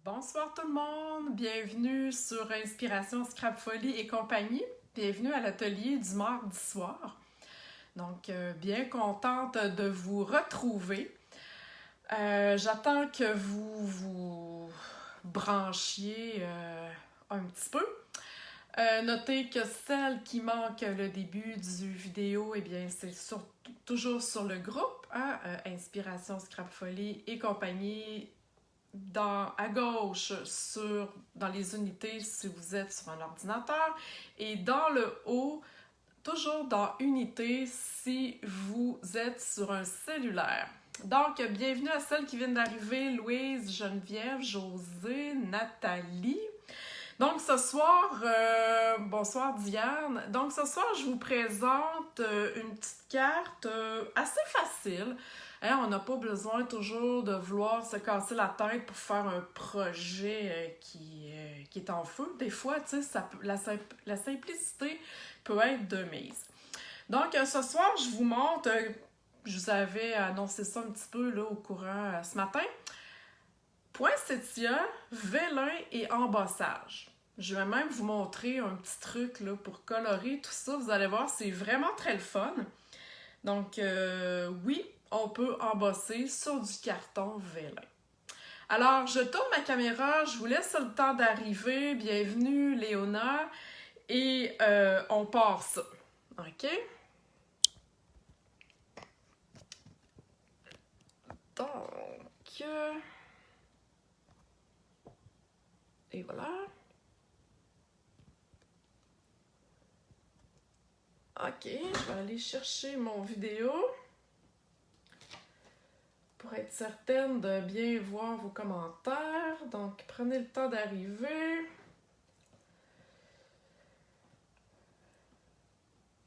Bonsoir tout le monde, bienvenue sur Inspiration Scrap Folie et compagnie. Bienvenue à l'atelier du mardi soir. Donc, bien contente de vous retrouver. J'attends que vous vous branchiez un petit peu. Notez que celle qui manque le début du vidéo, eh bien, c'est toujours sur le groupe, hein, Inspiration Scrap Folie et compagnie. À gauche dans les unités si vous êtes sur un ordinateur et dans le haut, toujours dans unité si vous êtes sur un cellulaire. Donc, bienvenue à celles qui viennent d'arriver, Louise, Geneviève, Josée, Nathalie. Donc, ce soir, bonsoir Diane. Donc, ce soir, je vous présente une petite carte assez facile. Hein, on n'a pas besoin toujours de vouloir se casser la tête pour faire un projet qui est en feu. Des fois, tu sais, la simplicité peut être de mise. Donc, ce soir, je vous montre, je vous avais annoncé ça un petit peu là, au courant ce matin, poinsettia, vélin et embossage. Je vais même vous montrer un petit truc là, pour colorer tout ça. Vous allez voir, c'est vraiment très le fun. Donc, oui, on peut embosser sur du carton vélin. Alors, je tourne ma caméra, je vous laisse le temps d'arriver. Bienvenue, Léona. Et on part ça. OK? Donc... et voilà. OK, je vais aller chercher mon vidéo pour être certaine de bien voir vos commentaires. Donc, prenez le temps d'arriver.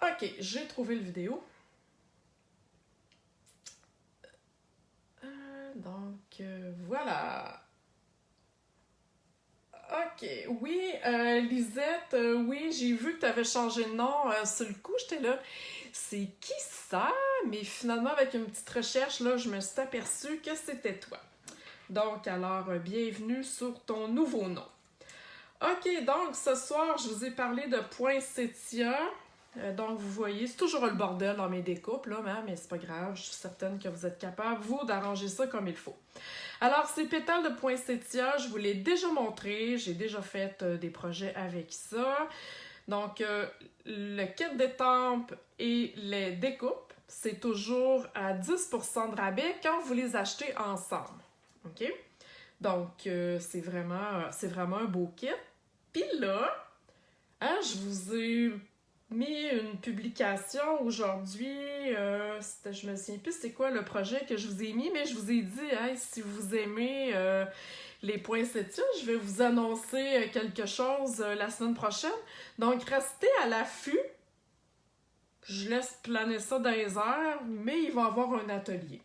OK, j'ai trouvé le vidéo. Donc, voilà. OK, oui, Lisette, oui, j'ai vu que tu avais changé de nom. Sur le coup, j'étais là, c'est qui ça? Mais finalement, avec une petite recherche, là, je me suis aperçue que c'était toi. Donc, alors, bienvenue sur ton nouveau nom. OK, donc, ce soir, je vous ai parlé de poinsettia. Donc, vous voyez, c'est toujours le bordel dans mes découpes, là, mais c'est pas grave. Je suis certaine que vous êtes capable, vous, d'arranger ça comme il faut. Alors, ces pétales de poinsettia, je vous l'ai déjà montré. J'ai déjà fait des projets avec ça. Donc, le kit d'étampes et les découpes, c'est toujours à 10% de rabais quand vous les achetez ensemble. OK? Donc, c'est vraiment un beau kit. Puis là, hein, je vous ai mis une publication aujourd'hui. Je me souviens plus c'est quoi le projet que je vous ai mis, mais je vous ai dit, hey, si vous aimez les poinsettias, je vais vous annoncer quelque chose la semaine prochaine. Donc, restez à l'affût. Je laisse planer ça dans les airs, mais il va y avoir un atelier.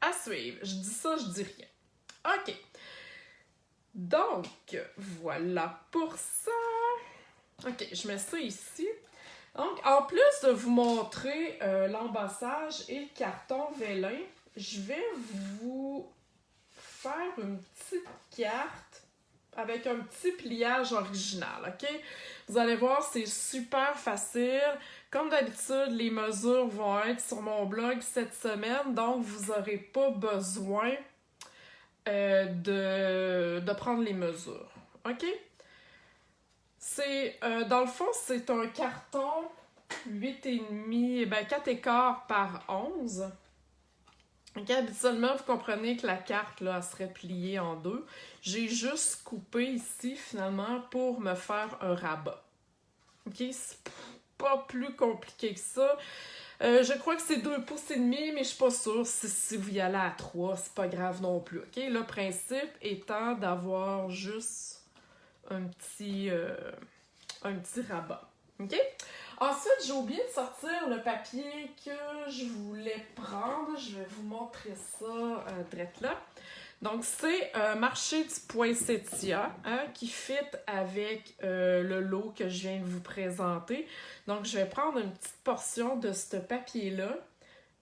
À suivre. Je dis ça, je dis rien. OK. Donc, voilà pour ça. OK, je mets ça ici. Donc, en plus de vous montrer l'embossage et le carton vélin, je vais vous faire une petite carte avec un petit pliage original, OK? Vous allez voir, c'est super facile. Comme d'habitude, les mesures vont être sur mon blog cette semaine, donc vous n'aurez pas besoin de prendre les mesures, OK? Dans le fond, c'est un carton 8,5, 4 écarts par 11. Donc, habituellement, vous comprenez que la carte, là, elle serait pliée en deux. J'ai juste coupé ici, finalement, pour me faire un rabat. OK? C'est pas plus compliqué que ça. Je crois que c'est 2,5 pouces, mais je suis pas sûre si vous y allez à 3, c'est pas grave non plus. OK? Le principe étant d'avoir juste un petit rabat. OK? Ensuite, j'ai oublié de sortir le papier que je voulais prendre. Je vais vous montrer ça direct là. Donc, c'est Marché du poinsettia qui fit avec le lot que je viens de vous présenter. Donc, je vais prendre une petite portion de ce papier-là.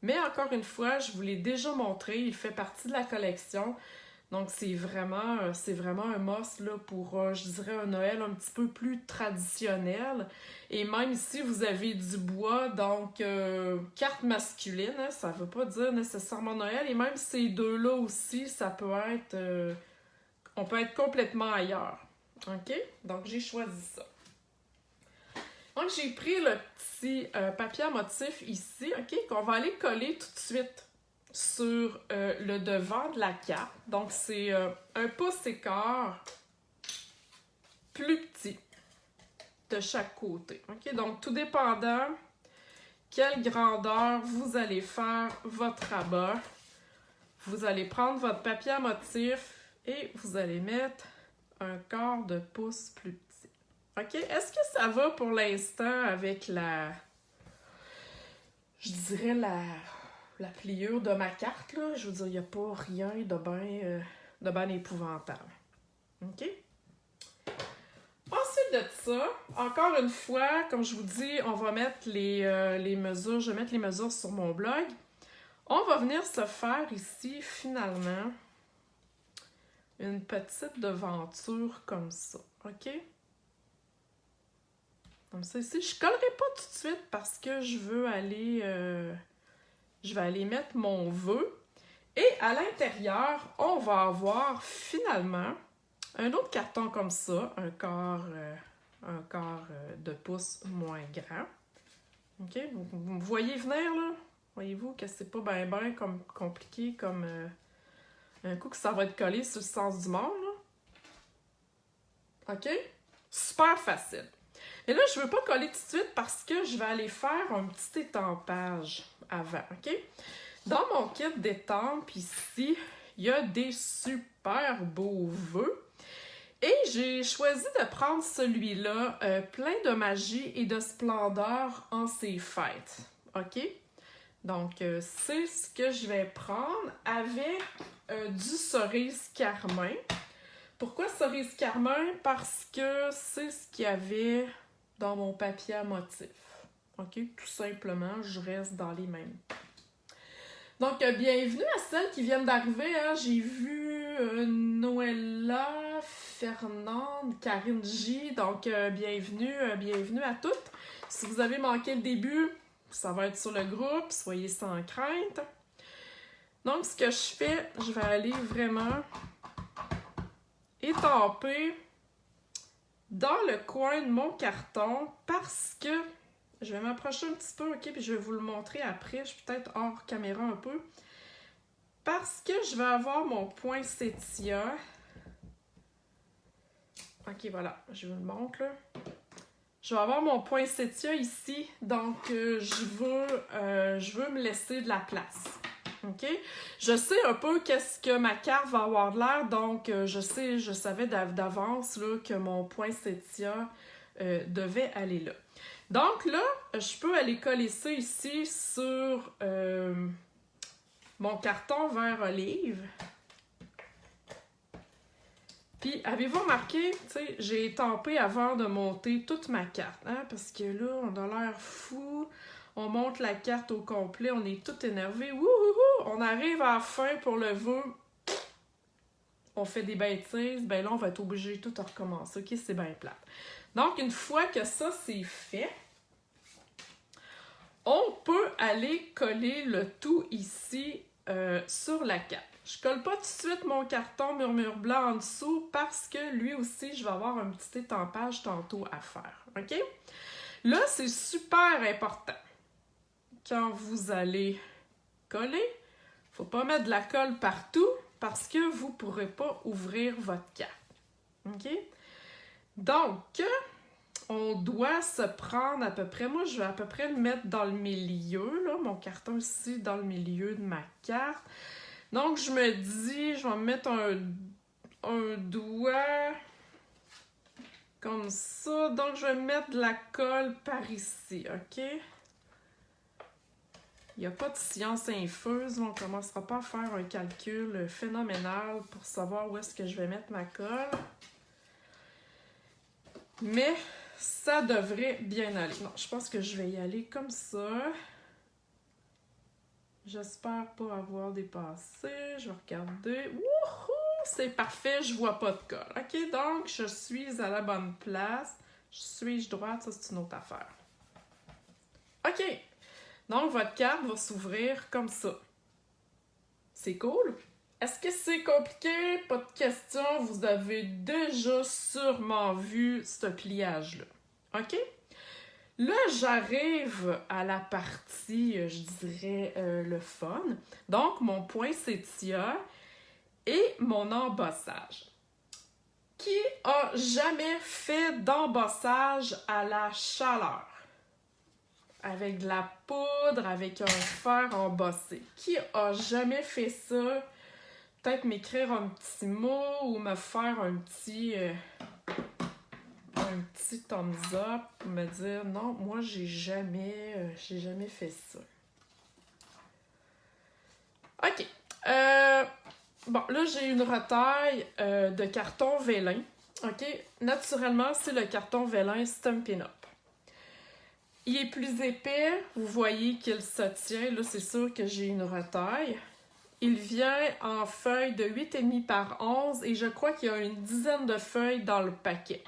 Mais encore une fois, je vous l'ai déjà montré. Il fait partie de la collection. Donc, c'est vraiment un must là, pour, je dirais, un Noël un petit peu plus traditionnel. Et même ici, vous avez du bois, donc carte masculine, hein, ça veut pas dire nécessairement Noël. Et même ces deux-là aussi, ça peut être... on peut être complètement ailleurs. OK? Donc, j'ai choisi ça. Donc, j'ai pris le petit papier à motif ici, OK, qu'on va aller coller tout de suite sur le devant de la carte. Donc, c'est un pouce et quart plus petit de chaque côté. OK? Donc, tout dépendant quelle grandeur vous allez faire votre rabat, vous allez prendre votre papier à motif et vous allez mettre un quart de pouce plus petit. OK? Est-ce que ça va pour l'instant avec je dirais la pliure de ma carte, là? Je veux dire, il n'y a pas rien de bien épouvantable. OK? Ensuite de ça, encore une fois, comme je vous dis, on va mettre les mesures. Je vais mettre les mesures sur mon blog. On va venir se faire ici, finalement, une petite devanture comme ça. OK? Comme ça ici. Je ne collerai pas tout de suite parce que je vais aller mettre mon vœu. Et à l'intérieur, on va avoir finalement un autre carton comme ça, un quart de pouce moins grand. OK? Vous me voyez venir, là? Voyez-vous que c'est pas bien comme compliqué comme un coup que ça va être collé sur le sens du monde, là. OK? Super facile. Et là, je ne veux pas coller tout de suite parce que je vais aller faire un petit étampage avant, OK? Dans mon kit d'étampe ici, il y a des super beaux vœux. Et j'ai choisi de prendre celui-là, plein de magie et de splendeur en ces fêtes, OK? Donc, c'est ce que je vais prendre avec du cerise carmin. Pourquoi cerise carmin? Parce que c'est ce qu'il y avait dans mon papier à motif. OK? Tout simplement, je reste dans les mêmes. Donc, bienvenue à celles qui viennent d'arriver. Hein? J'ai vu Noëlla, Fernande, Karine J. Donc, bienvenue à toutes. Si vous avez manqué le début, ça va être sur le groupe. Soyez sans crainte. Donc, ce que je fais, je vais aller vraiment étamper dans le coin de mon carton parce que je vais m'approcher un petit peu, OK, puis je vais vous le montrer après. Je suis peut-être hors caméra un peu. Parce que je vais avoir mon poinsettia. OK, voilà, je vous le montre, là. Je vais avoir mon poinsettia ici, donc je veux me laisser de la place. OK? Je sais un peu qu'est-ce que ma carte va avoir de l'air, donc je savais d'avance là, que mon poinsettia devait aller là. Donc là, je peux aller coller ça ici sur mon carton vert olive. Puis, avez-vous remarqué, tu sais, j'ai étampé avant de monter toute ma carte, hein, parce que là, on a l'air fou. On monte la carte au complet, on est tout énervé. Wouhouhou! On arrive à la fin pour le vœu. On fait des bêtises. Ben là, on va être obligé de tout recommencer. OK, c'est bien plate. Donc, une fois que ça, c'est fait, on peut aller coller le tout ici sur la carte. Je colle pas tout de suite mon carton murmure blanc en dessous parce que lui aussi, je vais avoir un petit étampage tantôt à faire. OK? Là, c'est super important. Quand vous allez coller, il ne faut pas mettre de la colle partout parce que vous ne pourrez pas ouvrir votre carte. OK? Donc, on doit se prendre à peu près, moi je vais à peu près le mettre dans le milieu, là, mon carton ici dans le milieu de ma carte. Donc, je me dis, je vais mettre un doigt comme ça. Donc, je vais mettre de la colle par ici, OK? Il n'y a pas de science infuse. On ne commencera pas à faire un calcul phénoménal pour savoir où est-ce que je vais mettre ma colle. Mais ça devrait bien aller. Non, je pense que je vais y aller comme ça. J'espère pas avoir dépassé. Je vais regarder. Wouhou! c'est parfait, je vois pas de colle. OK, donc je suis à la bonne place. Suis-je droite? Ça, c'est une autre affaire. OK, donc votre carte va s'ouvrir comme ça. C'est cool? Est-ce que c'est compliqué? Pas de question, vous avez déjà sûrement vu ce pliage-là. OK? Là, j'arrive à la partie, je dirais, le fun. Donc, mon poinsettia et mon embossage. Qui a jamais fait d'embossage à la chaleur? Avec de la poudre, avec un fer embossé. Qui a jamais fait ça? Peut-être m'écrire un petit mot ou me faire un petit thumbs up pour me dire non, moi j'ai jamais fait ça. OK. Bon, là j'ai une retaille de carton vélin. OK. Naturellement, c'est le carton vélin Stampin' Up. Il est plus épais, vous voyez qu'il se tient. Là, c'est sûr que j'ai une retaille. Il vient en feuilles de 8,5 par 11 et je crois qu'il y a une dizaine de feuilles dans le paquet.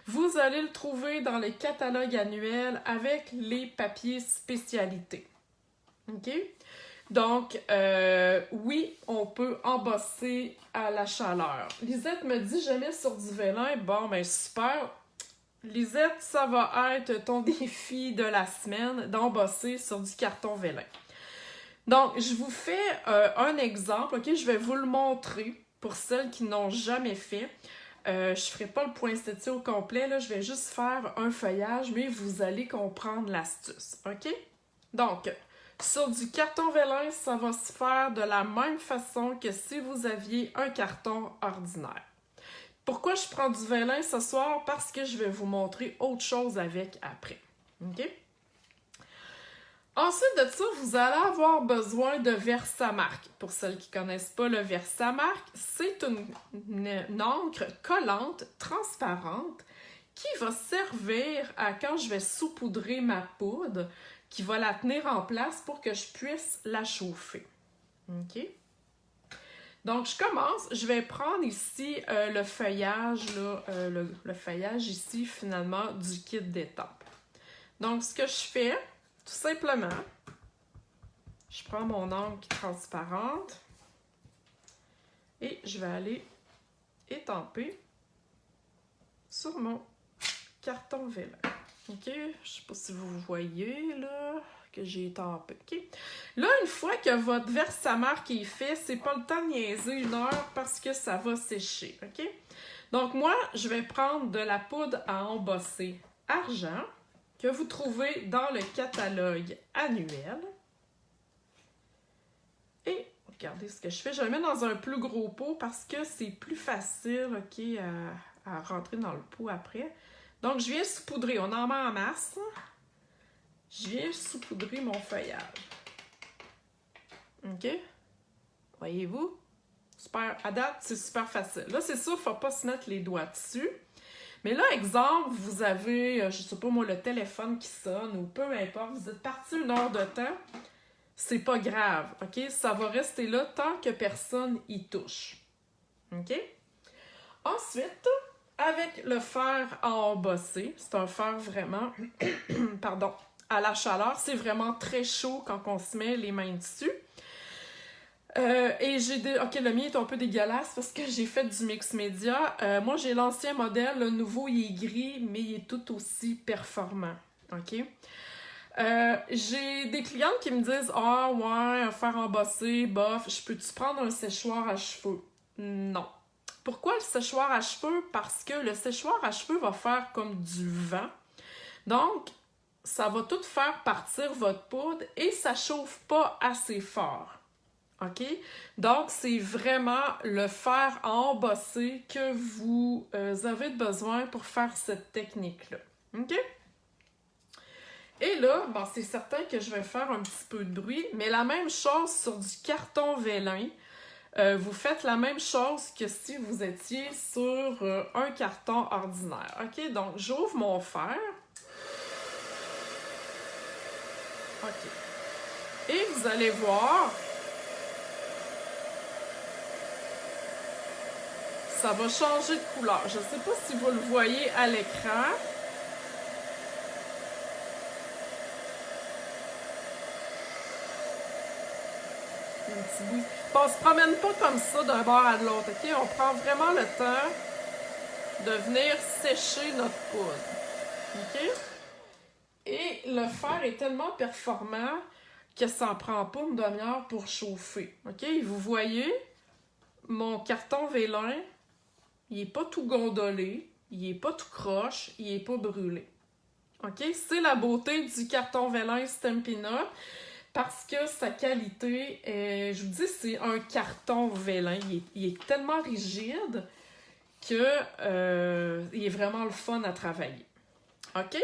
Vous allez le trouver dans les catalogues annuels avec les papiers spécialités. OK? Donc, oui, on peut embosser à la chaleur. Lisette me dit, je mets sur du vélin. Bon, ben super. Lisette, ça va être ton défi de la semaine d'embosser sur du carton vélin. Donc, je vous fais un exemple, OK? Je vais vous le montrer pour celles qui n'ont jamais fait. Je ne ferai pas le poinsettia au complet, là, je vais juste faire un feuillage, mais vous allez comprendre l'astuce, OK? Donc, sur du carton vélin, ça va se faire de la même façon que si vous aviez un carton ordinaire. Pourquoi je prends du vélin ce soir? Parce que je vais vous montrer autre chose avec après, OK? Ensuite de ça, vous allez avoir besoin de Versamark. Pour celles qui ne connaissent pas le Versamark, c'est une encre collante, transparente, qui va servir à quand je vais saupoudrer ma poudre, qui va la tenir en place pour que je puisse la chauffer. OK? Donc, je commence. Je vais prendre ici le feuillage, là, le feuillage ici, finalement, du kit d'étampes. Donc, ce que je fais, tout simplement, je prends mon encre transparente et je vais aller étamper sur mon carton vélin. OK? Je ne sais pas si vous voyez, là, que j'ai étampé. OK? Là, une fois que votre Versamark est fait, c'est pas le temps de niaiser 1 heure parce que ça va sécher. OK? Donc, moi, je vais prendre de la poudre à embosser argent que vous trouvez dans le catalogue annuel. Et regardez ce que je fais. Je le mets dans un plus gros pot parce que c'est plus facile, OK, à rentrer dans le pot après. Donc, je viens saupoudrer. On en met en masse. Je viens saupoudrer mon feuillage. OK? Voyez-vous? Super. À date, c'est super facile. Là, c'est sûr, il ne faut pas se mettre les doigts dessus. Mais là, exemple, vous avez, je sais pas moi, le téléphone qui sonne ou peu importe, vous êtes parti 1 heure de temps, c'est pas grave, OK? Ça va rester là tant que personne y touche. OK? Ensuite, avec le fer à embosser, c'est un fer vraiment, pardon, à la chaleur, c'est vraiment très chaud quand on se met les mains dessus. OK, le mien est un peu dégueulasse parce que j'ai fait du mix média. Moi, j'ai l'ancien modèle, le nouveau, il est gris, mais il est tout aussi performant. OK? J'ai des clientes qui me disent « Ah, ouais, un fer embossé, bof, je peux-tu prendre un séchoir à cheveux? » Non. Pourquoi le séchoir à cheveux? Parce que le séchoir à cheveux va faire comme du vent. Donc, ça va tout faire partir votre poudre et ça chauffe pas assez fort. OK? Donc, c'est vraiment le fer à embosser que vous avez besoin pour faire cette technique-là. OK? Et là, bon, c'est certain que je vais faire un petit peu de bruit, mais la même chose sur du carton vélin. Vous faites la même chose que si vous étiez sur un carton ordinaire. OK? Donc, j'ouvre mon fer. OK. Et vous allez voir ça va changer de couleur. Je ne sais pas si vous le voyez à l'écran. Un petit bout. Bon, on se promène pas comme ça d'un bord à l'autre, ok? On prend vraiment le temps de venir sécher notre poudre. OK? Et le fer est tellement performant que ça en prend pas une demi-heure pour chauffer. OK? Vous voyez, mon carton vélin, il est pas tout gondolé, il est pas tout croche, il est pas brûlé. OK? C'est la beauté du carton vélin Stampin' Up parce que sa qualité, je vous dis, c'est un carton vélin. Il est tellement rigide que il est vraiment le fun à travailler. OK?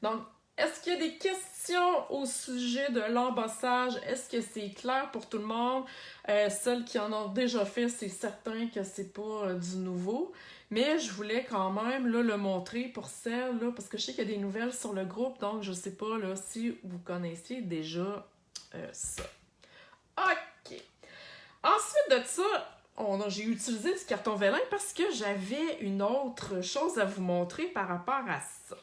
Donc, est-ce qu'il y a des questions au sujet de l'embossage? Est-ce que c'est clair pour tout le monde? Celles qui en ont déjà fait, c'est certain que c'est pas du nouveau. Mais je voulais quand même là, le montrer pour celles, là, parce que je sais qu'il y a des nouvelles sur le groupe, donc je sais pas là, si vous connaissiez déjà ça. OK. Ensuite de ça, j'ai utilisé du carton vélin parce que j'avais une autre chose à vous montrer par rapport à ça.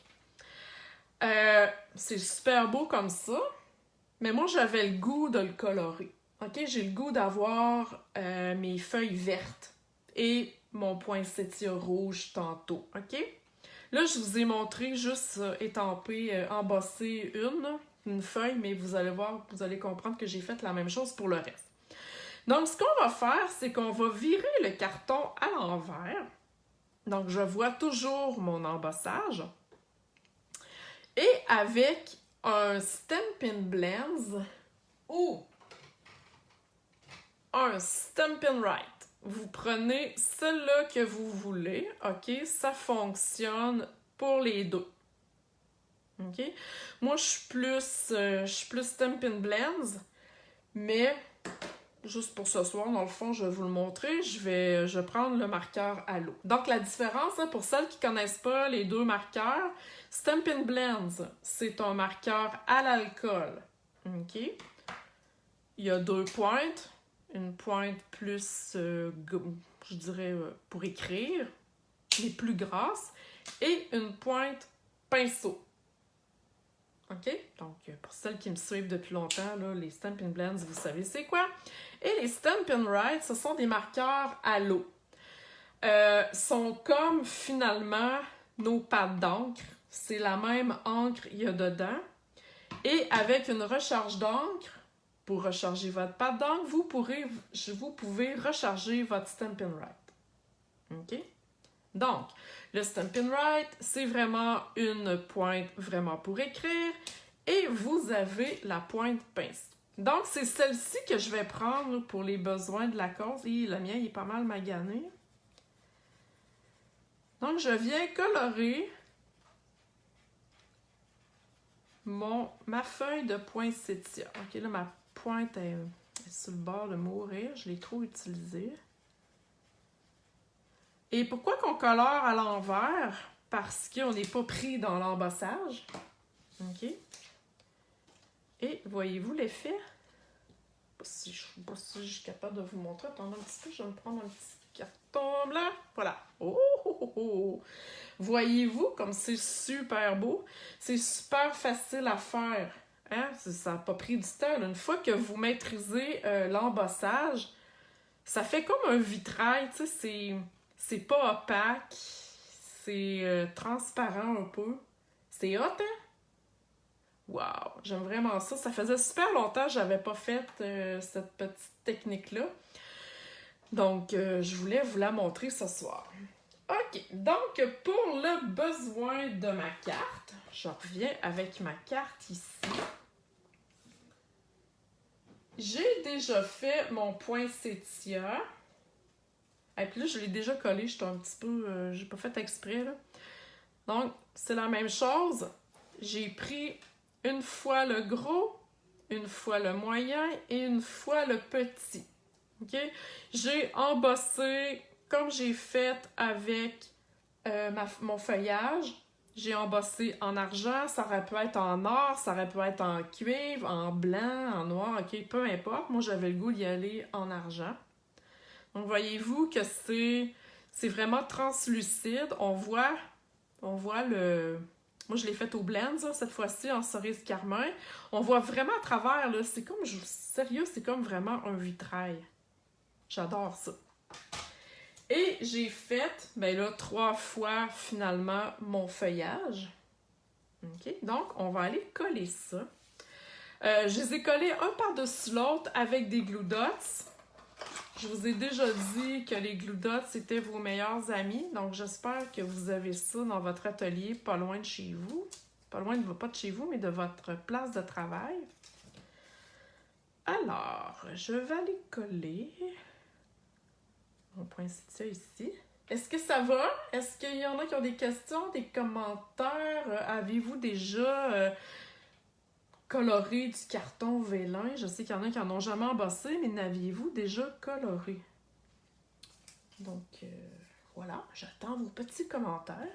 C'est super beau comme ça, mais moi j'avais le goût de le colorer. OK? J'ai le goût d'avoir mes feuilles vertes et mon poinsettia rouge tantôt. OK? Là, je vous ai montré juste étamper, embosser une feuille, mais vous allez voir, vous allez comprendre que j'ai fait la même chose pour le reste. Donc, ce qu'on va faire, c'est qu'on va virer le carton à l'envers. Donc, je vois toujours mon embossage. Et avec un Stampin' Blends ou un Stampin' Right, vous prenez celle-là que vous voulez, OK? Ça fonctionne pour les deux. OK? Moi, je suis plus Stampin' Blends, mais juste pour ce soir, dans le fond, je vais vous le montrer. Je vais prendre le marqueur à l'eau. Donc, la différence, hein, pour celles qui ne connaissent pas les deux marqueurs, Stampin' Blends, c'est un marqueur à l'alcool. OK? Il y a deux pointes. Une pointe plus, je dirais, pour écrire, mais plus grasse. Et une pointe pinceau. OK? Donc, pour celles qui me suivent depuis longtemps, là, les Stampin' Blends, vous savez c'est quoi? Et les Stampin' Right, ce sont des marqueurs à l'eau. Sont comme, finalement, nos pattes d'encre. C'est la même encre qu'il y a dedans. Et avec une recharge d'encre, pour recharger votre pâte d'encre, vous pouvez recharger votre Stampin' Right. OK? Donc, le Stampin' Right, c'est vraiment une pointe vraiment pour écrire. Et vous avez la pointe pince. Donc, c'est celle-ci que je vais prendre pour les besoins de la cause. Et le mien, il est pas mal magané. Donc, je viens colorer ma feuille de poinsettia. OK, là, ma pointe est sur le bord de mourir. Je l'ai trop utilisée. Et pourquoi qu'on colore à l'envers? Parce qu'on n'est pas pris dans l'embossage. OK? Et voyez-vous l'effet? Je ne sais pas si je suis capable de vous montrer. Attendez un petit peu, je vais me prendre un petit carton blanc. Voilà. Oh, oh, oh, oh. Voyez-vous comme c'est super beau? C'est super facile à faire. Hein? Ça n'a pas pris du temps. Une fois que vous maîtrisez l'embossage, ça fait comme un vitrail. Tu sais, c'est pas opaque. C'est transparent un peu. C'est hot, hein? Wow! J'aime vraiment ça. Ça faisait super longtemps que j'avais pas fait cette petite technique-là. Donc, je voulais vous la montrer ce soir. OK. Donc, pour le besoin de ma carte, je reviens avec ma carte ici. J'ai déjà fait mon poinsettia. Et puis là, je l'ai déjà collé. J'étais un petit peu... j'ai pas fait exprès, là. Donc, c'est la même chose. J'ai pris une fois le gros, une fois le moyen et une fois le petit. OK? J'ai embossé comme j'ai fait avec mon feuillage. J'ai embossé en argent, ça aurait pu être en or, ça aurait pu être en cuivre, en blanc, en noir, OK? Peu importe. Moi, j'avais le goût d'y aller en argent. Donc, voyez-vous que C'est vraiment translucide. On voit le... Moi, je l'ai fait au blend, ça, cette fois-ci, en cerise carmin. On voit vraiment à travers, là. C'est comme... Sérieux, c'est comme vraiment un vitrail. J'adore ça. Et j'ai fait, ben là, 3 fois, finalement, mon feuillage. OK? Donc, on va aller coller ça. Je les ai collés un par-dessus l'autre avec des glue dots. Je vous ai déjà dit que les glue dots, c'était vos meilleurs amis. Donc, j'espère que vous avez ça dans votre atelier, pas loin de chez vous. Pas loin pas de chez vous, mais de votre place de travail. Alors, je vais aller coller mon poinsettia ici. Est-ce que ça va? Est-ce qu'il y en a qui ont des questions, des commentaires? Avez-vous déjà coloré du carton vélin? Je sais qu'il y en a qui n'en ont jamais embossé, mais n'aviez-vous déjà coloré? Donc, voilà, j'attends vos petits commentaires.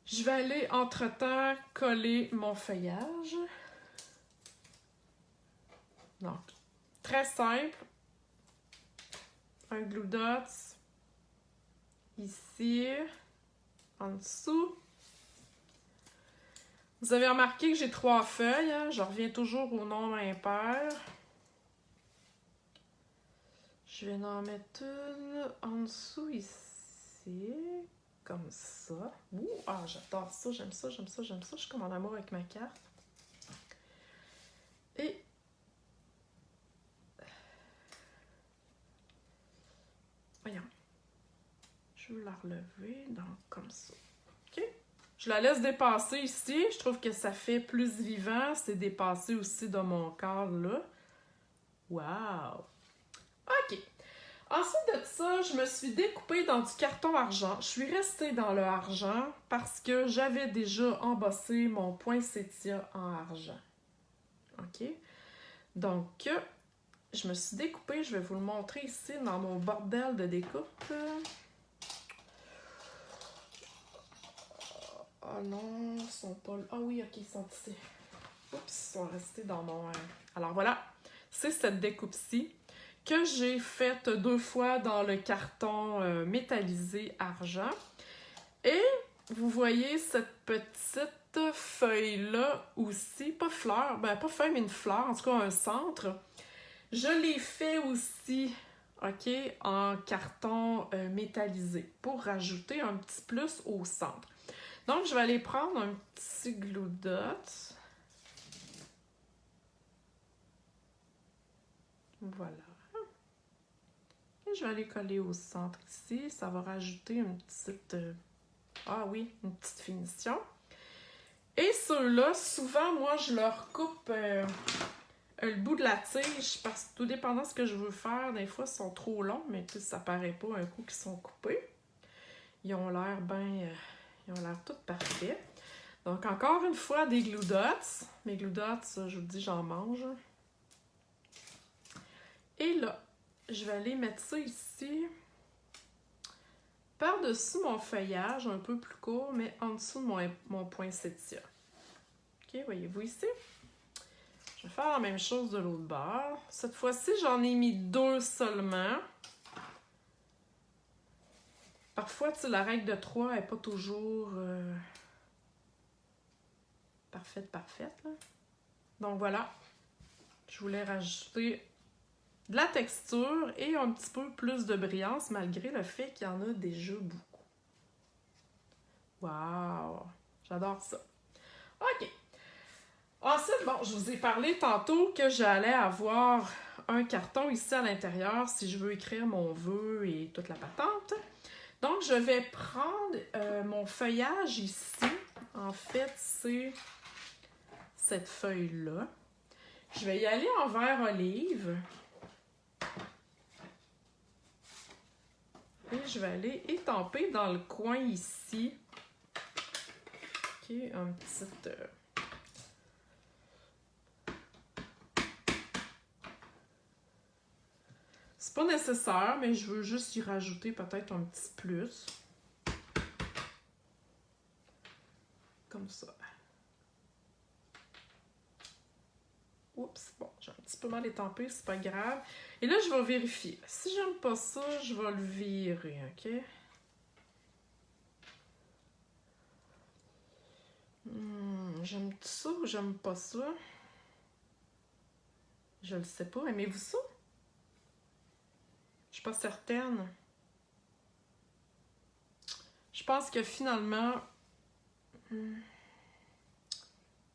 Je vais aller, entre-temps, coller mon feuillage. Donc, très simple. Un glue dots ici, en dessous. Vous avez remarqué que j'ai 3 feuilles, hein? Je reviens toujours au nombre impair. Je vais en mettre une en dessous ici, comme ça. Ouh, ah, j'adore ça, j'aime ça, j'aime ça, j'aime ça. Je suis comme en amour avec ma carte. Et voyons. Je vais la relever comme ça. OK? Je la laisse dépasser ici. Je trouve que ça fait plus vivant. C'est dépassé aussi dans mon cadre là. Wow! OK. Ensuite de ça, je me suis découpée dans du carton argent. Je suis restée dans le argent parce que j'avais déjà embossé mon poinsettia en argent. OK? Donc, je me suis découpée. Je vais vous le montrer ici dans mon bordel de découpe. Oh non, ils sont pas là. Ah oui, ok, ils sont ici. Oups, ils sont restés dans mon... Alors voilà, c'est cette découpe-ci que j'ai faite 2 fois dans le carton métallisé argent. Et vous voyez cette petite feuille-là aussi, pas fleur, ben pas feuille, mais une fleur, en tout cas un centre. Je l'ai fait aussi, ok, en carton métallisé pour rajouter un petit plus au centre. Donc, je vais aller prendre un petit glue dot. Voilà. Et je vais aller coller au centre ici. Ça va rajouter une petite... Ah oui, une petite finition. Et ceux-là, souvent, moi, je leur coupe le bout de la tige parce que tout dépendant de ce que je veux faire, des fois, ils sont trop longs, mais ça paraît pas un coup qu'ils sont coupés. Ils ont l'air bien... Ils ont l'air tout parfaits. Donc, encore une fois, des glue dots. Mes glue dots, je vous dis, j'en mange. Et là, je vais aller mettre ça ici, par-dessus mon feuillage, un peu plus court, mais en dessous de mon poinsettia. OK, voyez-vous ici? Je vais faire la même chose de l'autre bord. Cette fois-ci, j'en ai mis 2 seulement. Parfois, tu sais, la règle de 3 n'est pas toujours parfaite, là. Donc voilà, je voulais rajouter de la texture et un petit peu plus de brillance malgré le fait qu'il y en a déjà beaucoup. Wow! J'adore ça. OK. Ensuite, bon, je vous ai parlé tantôt que j'allais avoir un carton ici à l'intérieur si je veux écrire mon vœu et toute la patente. Donc, je vais prendre mon feuillage ici. En fait, c'est cette feuille-là. Je vais y aller en vert olive. Et je vais aller étamper dans le coin ici. OK, un petit... C'est pas nécessaire, mais je veux juste y rajouter peut-être un petit plus. Comme ça. Oups, bon, j'ai un petit peu mal étampé, c'est pas grave. Et là, je vais vérifier. Si j'aime pas ça, je vais le virer, OK? J'aime ça ou j'aime pas ça? Je le sais pas. Aimez-vous ça? Je suis pas certaine. Je pense que finalement,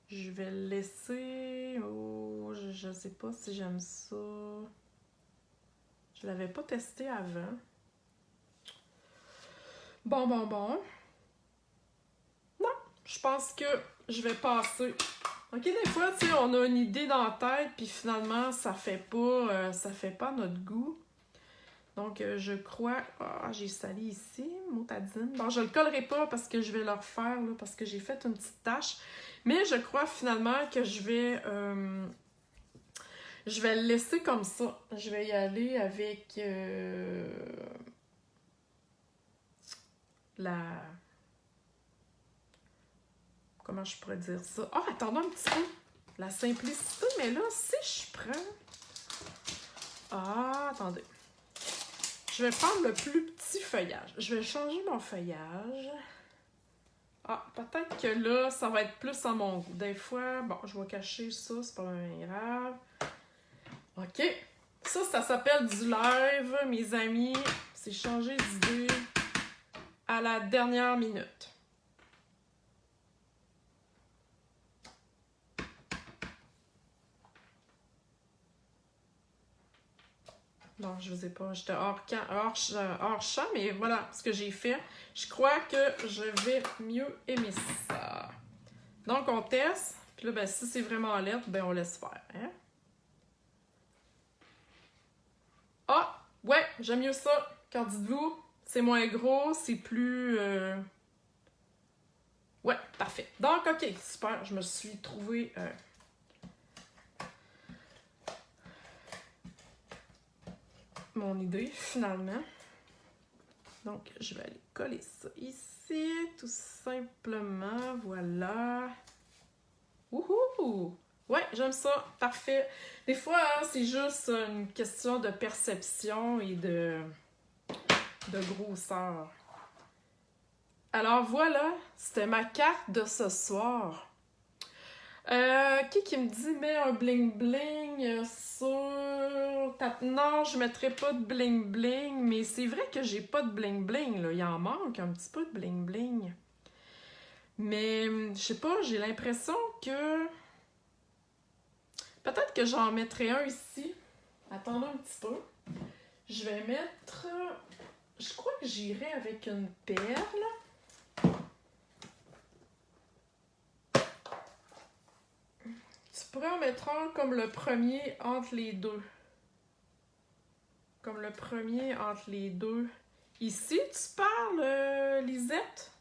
je vais le laisser. Oh, je sais pas si j'aime ça. Je l'avais pas testé avant. Bon. Non, je pense que je vais passer. OK, des fois, tu sais, on a une idée dans la tête, puis finalement, ça fait pas notre goût. Donc, je crois... Ah, j'ai sali ici, motadine. Bon, je le collerai pas parce que je vais le refaire, là, parce que j'ai fait une petite tache. Mais je crois finalement que je vais le laisser comme ça. Je vais y aller avec la... Comment je pourrais dire ça? Ah, attendons un petit peu. La simplicité, mais là, si je prends... Ah, attendez. Je vais prendre le plus petit feuillage. Je vais changer mon feuillage. Ah, peut-être que là, ça va être plus à mon goût. Des fois, bon, je vais cacher ça, c'est pas bien grave. OK. Ça s'appelle du live, mes amis. C'est changer d'idée à la dernière minute. Non, je vous ai pas, j'étais hors champ, mais voilà ce que j'ai fait. Je crois que je vais mieux aimer ça. Donc, on teste. Puis là, ben, si c'est vraiment laid, ben, on laisse faire. Hein? Ah, ouais, j'aime mieux ça. Qu'en dites-vous? C'est moins gros, c'est plus... Ouais, parfait. Donc, OK, super. Je me suis trouvé... mon idée, finalement. Donc, je vais aller coller ça ici, tout simplement. Voilà. Wouhou! Ouais, j'aime ça. Parfait. Des fois, hein, c'est juste une question de perception et de grosseur. Alors voilà, c'était ma carte de ce soir. Qui me dit mets un bling bling sur ta... Non, je mettrai pas de bling bling, mais c'est vrai que j'ai pas de bling bling, là. Il en manque un petit peu de bling bling. Mais je sais pas, j'ai l'impression que peut-être que j'en mettrai un ici. Attendez un petit peu. Je vais mettre... Je crois que j'irai avec une perle. Tu pourrais en mettre un comme le premier entre les deux. Comme le premier entre les deux. Ici, tu parles, Lisette?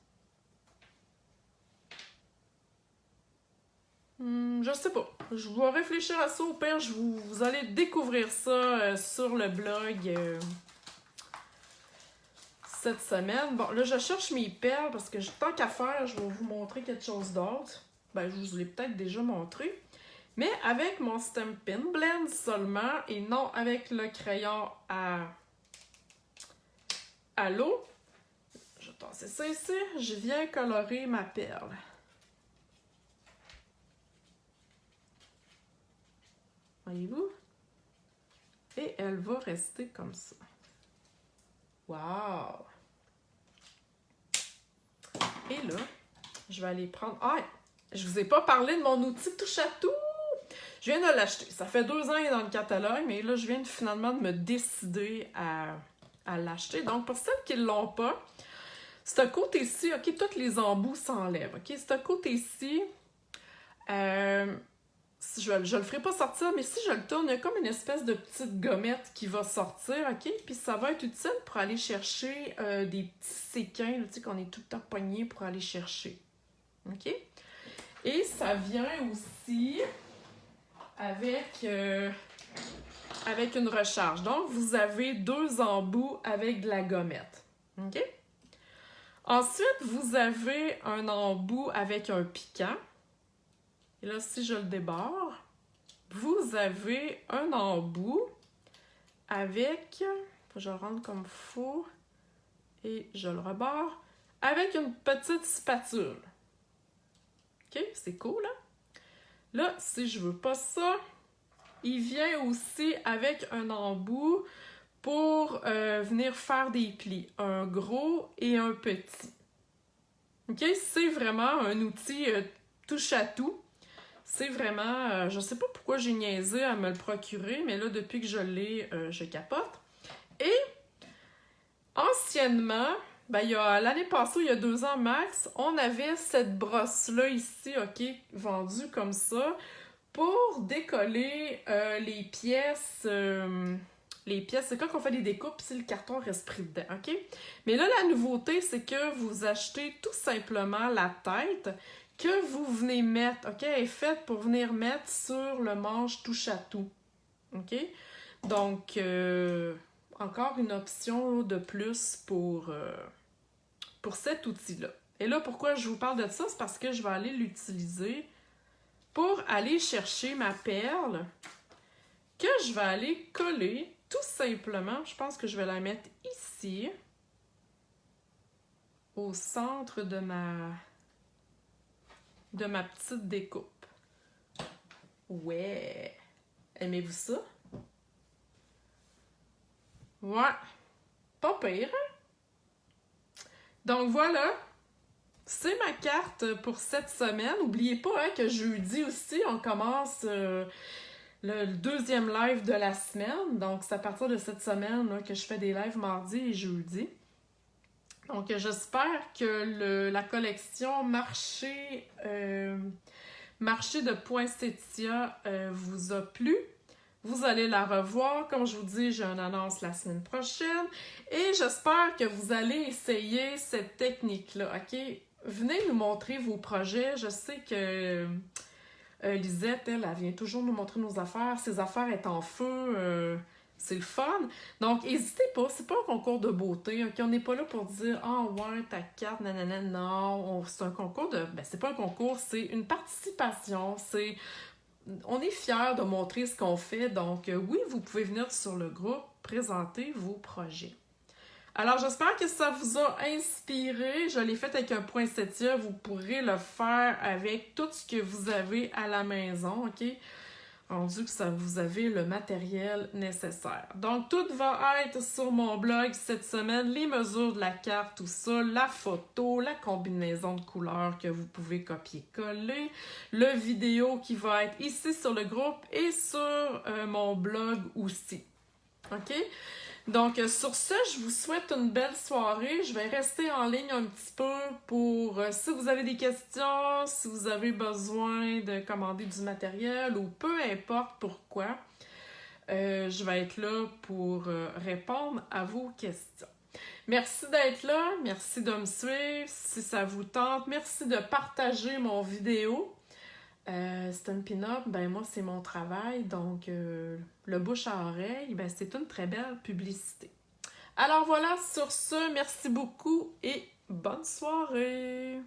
Je sais pas. Je vais réfléchir à ça. Au pire, vous allez découvrir ça sur le blog cette semaine. Bon, là, je cherche mes perles parce que tant qu'à faire, je vais vous montrer quelque chose d'autre. Ben, je vous l'ai peut-être déjà montré. Mais avec mon Stampin' Blend seulement et non avec le crayon à l'eau. Je vais tasser ça ici. Je viens colorer ma perle. Voyez-vous? Et elle va rester comme ça. Wow! Et là, je vais aller prendre... Ah! Je vous ai pas parlé de mon outil touche-à-tout! Je viens de l'acheter. Ça fait 2 ans qu'il est dans le catalogue, mais là, je viens finalement de me décider à l'acheter. Donc, pour celles qui ne l'ont pas, ce côté-ci, OK, tous les embouts s'enlèvent. OK, ce côté-ci, je le ferai pas sortir, mais si je le tourne, il y a comme une espèce de petite gommette qui va sortir, OK? Puis ça va être utile pour aller chercher des petits séquins, tu sais, qu'on est tout le temps pogné pour aller chercher. OK? Et ça vient aussi avec une recharge. Donc, vous avez 2 embouts avec de la gommette. OK? Ensuite, vous avez un embout avec un piquant. Et là, si je le débarre, vous avez un embout avec, je le rentre comme faux et je le rebarre, avec une petite spatule. OK, c'est cool, hein? Là, si je veux pas ça, il vient aussi avec un embout pour venir faire des plis, un gros et un petit. OK, c'est vraiment un outil touche à tout. C'est vraiment, je sais pas pourquoi j'ai niaisé à me le procurer, mais là, depuis que je l'ai, je capote. Et anciennement, ben, l'année passée, il y a 2 ans max, on avait cette brosse-là ici, OK, vendue comme ça, pour décoller les pièces. C'est quand on fait des découpes, si le carton reste pris dedans, OK? Mais là, la nouveauté, c'est que vous achetez tout simplement la tête que vous venez mettre, OK? Elle est faite pour venir mettre sur le manche touche à tout, OK? Donc, encore une option de plus pour cet outil-là. Et là, pourquoi je vous parle de ça? C'est parce que je vais aller l'utiliser pour aller chercher ma perle que je vais aller coller tout simplement. Je pense que je vais la mettre ici, au centre de ma petite découpe. Ouais! Aimez-vous ça? Ouais! Pas pire, hein? Donc voilà, c'est ma carte pour cette semaine. N'oubliez pas hein, que jeudi aussi, on commence le deuxième live de la semaine. Donc c'est à partir de cette semaine là, que je fais des lives mardi et jeudi. Donc j'espère que la collection marché de Poinsettia vous a plu. Vous allez la revoir. Comme je vous dis, j'ai une annonce la semaine prochaine. Et j'espère que vous allez essayer cette technique-là, OK? Venez nous montrer vos projets. Je sais que Lisette, elle vient toujours nous montrer nos affaires. Ses affaires est en feu. C'est le fun. Donc, n'hésitez pas. C'est pas un concours de beauté, OK? On n'est pas là pour dire « Ah, ouais, ta carte, nanana. » Non, c'est un concours de... Ben, c'est pas un concours, c'est une participation. On est fiers de montrer ce qu'on fait, donc oui, vous pouvez venir sur le groupe, présenter vos projets. Alors, j'espère que ça vous a inspiré. Je l'ai fait avec un poinsettia. Vous pourrez le faire avec tout ce que vous avez à la maison, OK? Rendu que vous avez le matériel nécessaire. Donc, tout va être sur mon blog cette semaine. Les mesures de la carte, tout ça, la photo, la combinaison de couleurs que vous pouvez copier-coller, le vidéo qui va être ici sur le groupe et sur mon blog aussi. OK? Donc, sur ce, je vous souhaite une belle soirée. Je vais rester en ligne un petit peu pour, si vous avez des questions, si vous avez besoin de commander du matériel ou peu importe pourquoi, je vais être là pour répondre à vos questions. Merci d'être là, merci de me suivre. Si ça vous tente, merci de partager mon vidéo. Stampin' Up, ben moi, c'est mon travail, donc le bouche à oreille, ben c'est une très belle publicité. Alors voilà, sur ce, merci beaucoup et bonne soirée!